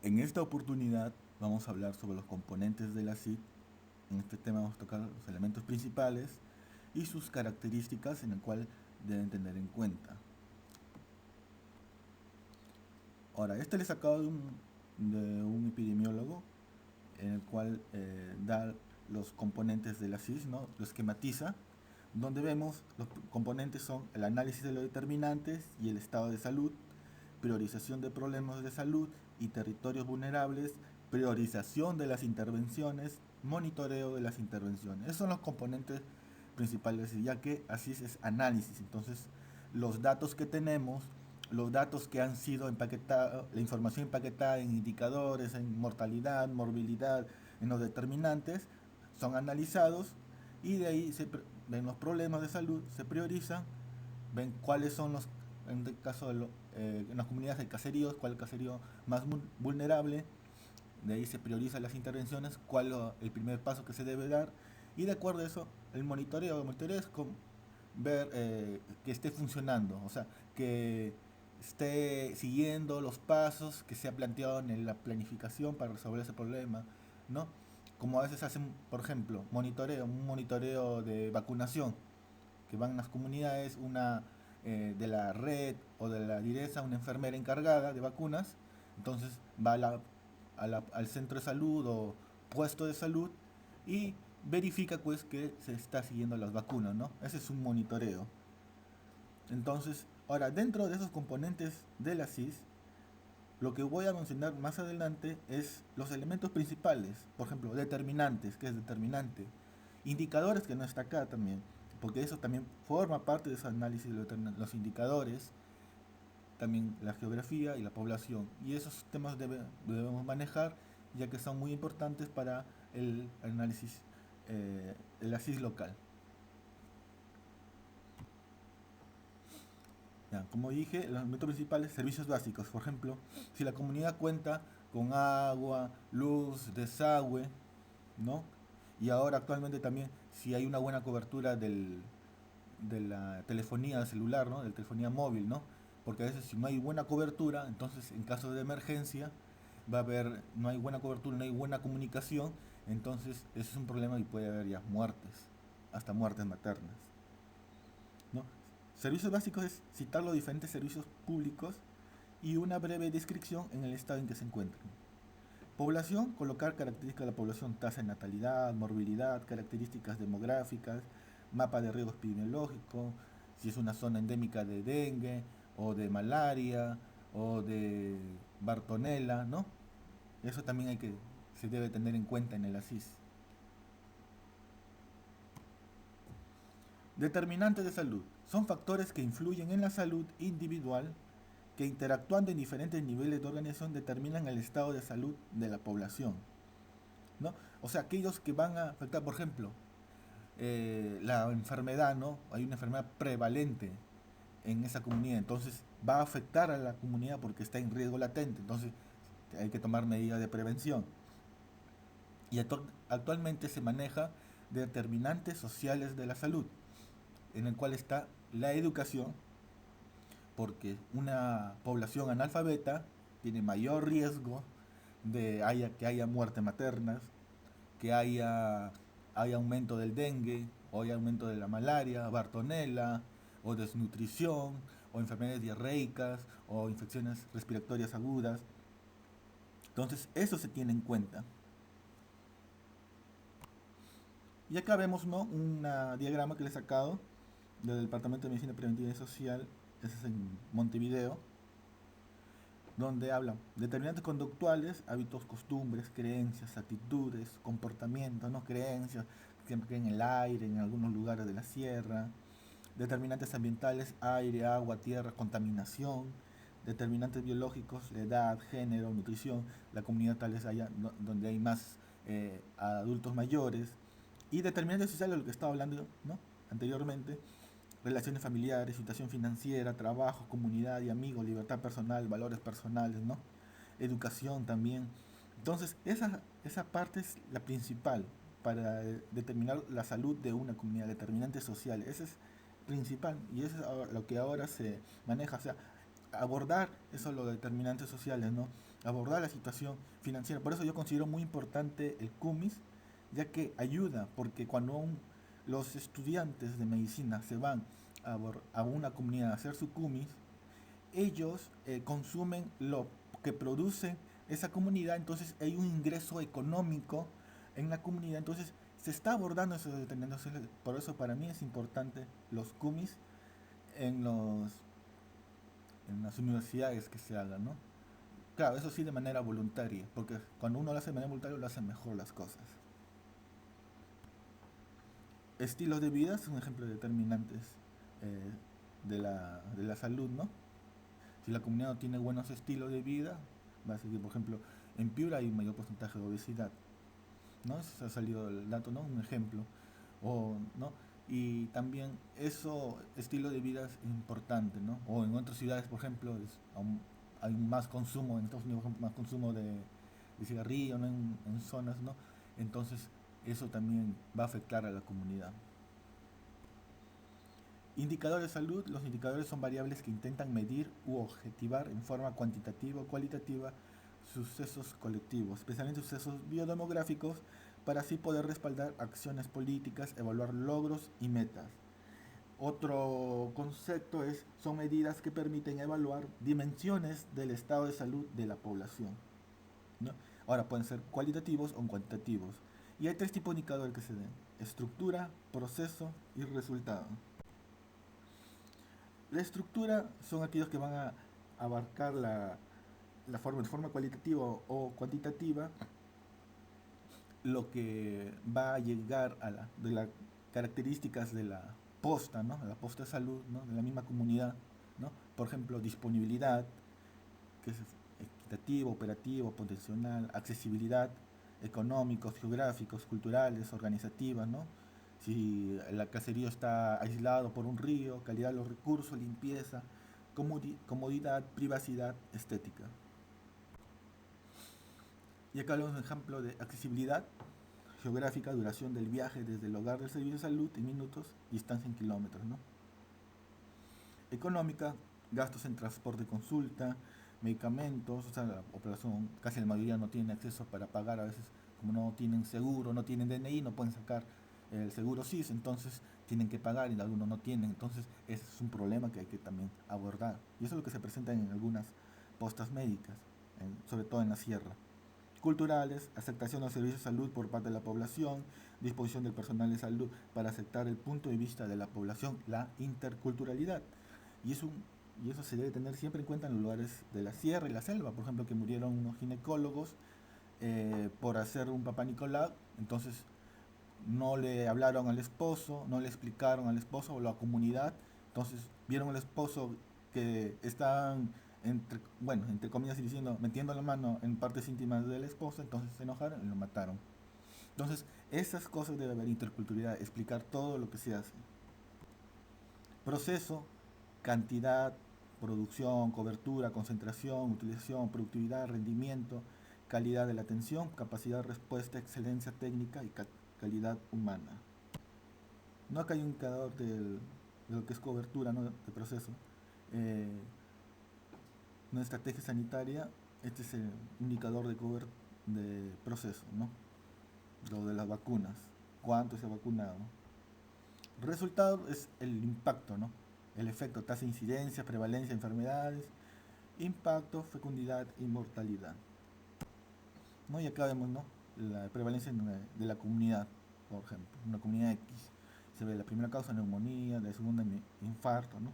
En esta oportunidad vamos a hablar sobre los componentes de la SID. En este tema vamos a tocar los elementos principales y sus características en el cual deben tener en cuenta. Ahora, este le he sacado de un epidemiólogo en el cual da los componentes de la SIS, ¿no? Lo esquematiza, donde vemos los componentes son el análisis de los determinantes y el estado de salud, priorización de problemas de salud y territorios vulnerables, priorización de las intervenciones, monitoreo de las intervenciones. Esos son los componentes principales, ya que así es análisis. Entonces, los datos que tenemos, los datos que han sido empaquetados, la información empaquetada en indicadores, en mortalidad, morbilidad, en los determinantes, son analizados y de ahí ven los problemas de salud, se priorizan, ven cuáles son los, en el caso en las comunidades de caseríos, cuál es el caserío más vulnerable, de ahí se priorizan las intervenciones, cuál es el primer paso que se debe dar, y de acuerdo a eso, el monitoreo es como ver que esté funcionando, o sea, que esté siguiendo los pasos que se ha planteado en la planificación para resolver ese problema, ¿no? Como a veces hacen, por ejemplo, un monitoreo de vacunación, que van a las comunidades, de la red o de la direza, una enfermera encargada de vacunas, entonces va al centro de salud o puesto de salud y verifica pues que se está siguiendo las vacunas, ¿no? Ese es un monitoreo. Entonces, ahora, dentro de esos componentes de la CIS, lo que voy a mencionar más adelante es los elementos principales, por ejemplo, determinantes, que es determinante, indicadores, que no está acá también, porque eso también forma parte de ese análisis de los indicadores, también la geografía y la población. Y esos temas debemos manejar, ya que son muy importantes para el análisis de la CIS local. Ya, como dije, los elementos principales, servicios básicos. Por ejemplo, si la comunidad cuenta con agua, luz, desagüe, ¿no? Y ahora actualmente también, si hay una buena cobertura de la telefonía celular, ¿no? De la telefonía móvil, ¿no? Porque a veces si no hay buena cobertura, entonces en caso de emergencia no hay buena cobertura, no hay buena comunicación, entonces ese es un problema y puede haber ya muertes, hasta muertes maternas, ¿no? Servicios básicos es citar los diferentes servicios públicos y una breve descripción en el estado en que se encuentran. Población, colocar características de la población, tasa de natalidad, morbilidad, características demográficas, mapa de riesgo epidemiológico, si es una zona endémica de dengue o de malaria o de bartonella, ¿no? Eso también se debe tener en cuenta en el ASIS. Determinantes de salud. Son factores que influyen en la salud individual que interactuando en diferentes niveles de organización determinan el estado de salud de la población, ¿no? O sea, aquellos que van a afectar, por ejemplo, la enfermedad, ¿no? Hay una enfermedad prevalente en esa comunidad, entonces va a afectar a la comunidad porque está en riesgo latente, entonces hay que tomar medidas de prevención. Y actualmente se maneja determinantes sociales de la salud, en el cual está la educación, porque una población analfabeta tiene mayor riesgo que haya muertes maternas, que haya aumento del dengue, o haya aumento de la malaria, bartonella, o desnutrición, o enfermedades diarreicas, o infecciones respiratorias agudas. Entonces, eso se tiene en cuenta. Y acá vemos, ¿no?, un diagrama que le he sacado del Departamento de Medicina Preventiva y Social, ese es en Montevideo, donde hablan determinantes conductuales, hábitos, costumbres, creencias, actitudes, comportamientos, no creencias, siempre en el aire, en algunos lugares de la sierra, determinantes ambientales, aire, agua, tierra, contaminación, determinantes biológicos, edad, género, nutrición, la comunidad tal vez haya donde hay más adultos mayores, y determinantes sociales, lo que estaba hablando, ¿no?, anteriormente, relaciones familiares, situación financiera, trabajo, comunidad y amigos, libertad personal, valores personales, ¿no? Educación también. Entonces, esa parte es la principal para determinar la salud de una comunidad, determinantes sociales. Ese es principal y eso es lo que ahora se maneja. O sea, abordar eso, los determinantes sociales, ¿no? Abordar la situación financiera. Por eso yo considero muy importante el CUMIS, ya que ayuda, porque cuando los estudiantes de medicina se van a una comunidad a hacer su CUMIS, ellos consumen lo que produce esa comunidad, entonces hay un ingreso económico en la comunidad, entonces se está abordando eso determinantes sociales. Por eso para mí es importante los CUMIS en en las universidades que se hagan, ¿no? Claro, eso sí de manera voluntaria, porque cuando uno lo hace de manera voluntaria lo hace mejor las cosas. Estilos de vida son ejemplos determinantes eh, de la salud, ¿no? Si la comunidad no tiene buenos estilos de vida, va a seguir, por ejemplo, en Piura hay un mayor porcentaje de obesidad, ¿no? Eso ha salido el dato, ¿no? Un ejemplo. O, ¿no? Y también eso, estilo de vida es importante, ¿no? O en otras ciudades, por ejemplo, hay más consumo, en Estados Unidos, por ejemplo, más consumo de cigarrillo, ¿no? En zonas, ¿no? Entonces, eso también va a afectar a la comunidad. Indicadores de salud. Los indicadores son variables que intentan medir u objetivar en forma cuantitativa o cualitativa sucesos colectivos, especialmente sucesos biodemográficos, para así poder respaldar acciones políticas, evaluar logros y metas. Otro concepto son medidas que permiten evaluar dimensiones del estado de salud de la población, ¿no? Ahora pueden ser cualitativos o cuantitativos. Y hay tres tipos de indicadores que se den: estructura, proceso y resultado. La estructura son aquellos que van a abarcar la forma, de forma cualitativa o cuantitativa, lo que va a llegar de las características de la posta, ¿no? La posta de salud, ¿no? De la misma comunidad, ¿no? Por ejemplo, disponibilidad, que es equitativo, operativo, potencial, accesibilidad, económicos, geográficos, culturales, organizativas, ¿no? Si el caserío está aislado por un río, calidad de los recursos, limpieza, comodidad, privacidad, estética. Y acá hablamos de un ejemplo de accesibilidad geográfica, duración del viaje desde el hogar del servicio de salud en minutos, distancia en kilómetros, ¿no? Económica, gastos en transporte, consulta, medicamentos, o sea, la población, casi la mayoría no tiene acceso para pagar, a veces como no tienen seguro, no tienen DNI, no pueden sacar el seguro SIS, entonces tienen que pagar y algunos no tienen, entonces ese es un problema que hay que también abordar. Y eso es lo que se presenta en algunas postas médicas, sobre todo en la sierra. Culturales, aceptación de los servicios de salud por parte de la población, disposición del personal de salud para aceptar el punto de vista de la población, la interculturalidad. Y, es un, y eso se debe tener siempre en cuenta en los lugares de la sierra y la selva, por ejemplo, que murieron unos ginecólogos por hacer un papá Nicolau, entonces no le hablaron al esposo, no le explicaron al esposo o a la comunidad, entonces vieron al esposo que estaban, bueno, entre comillas diciendo, metiendo la mano en partes íntimas de la esposa, entonces se enojaron y lo mataron. Entonces, esas cosas debe haber interculturalidad, explicar todo lo que se hace. Proceso, cantidad, producción, cobertura, concentración, utilización, productividad, rendimiento, calidad de la atención, capacidad de respuesta, excelencia técnica y calidad humana. No, acá hay un indicador de lo que es cobertura, ¿no? De proceso. Eh, una estrategia sanitaria, este es el indicador de proceso, ¿no? Lo de las vacunas, cuánto se ha vacunado. Resultado es el impacto, ¿no? El efecto, tasa de incidencia, prevalencia de enfermedades, impacto, fecundidad y mortalidad, ¿no? Y acá vemos, ¿no? La prevalencia de la comunidad, por ejemplo, una comunidad X. Se ve la primera causa neumonía, la segunda infarto, ¿no?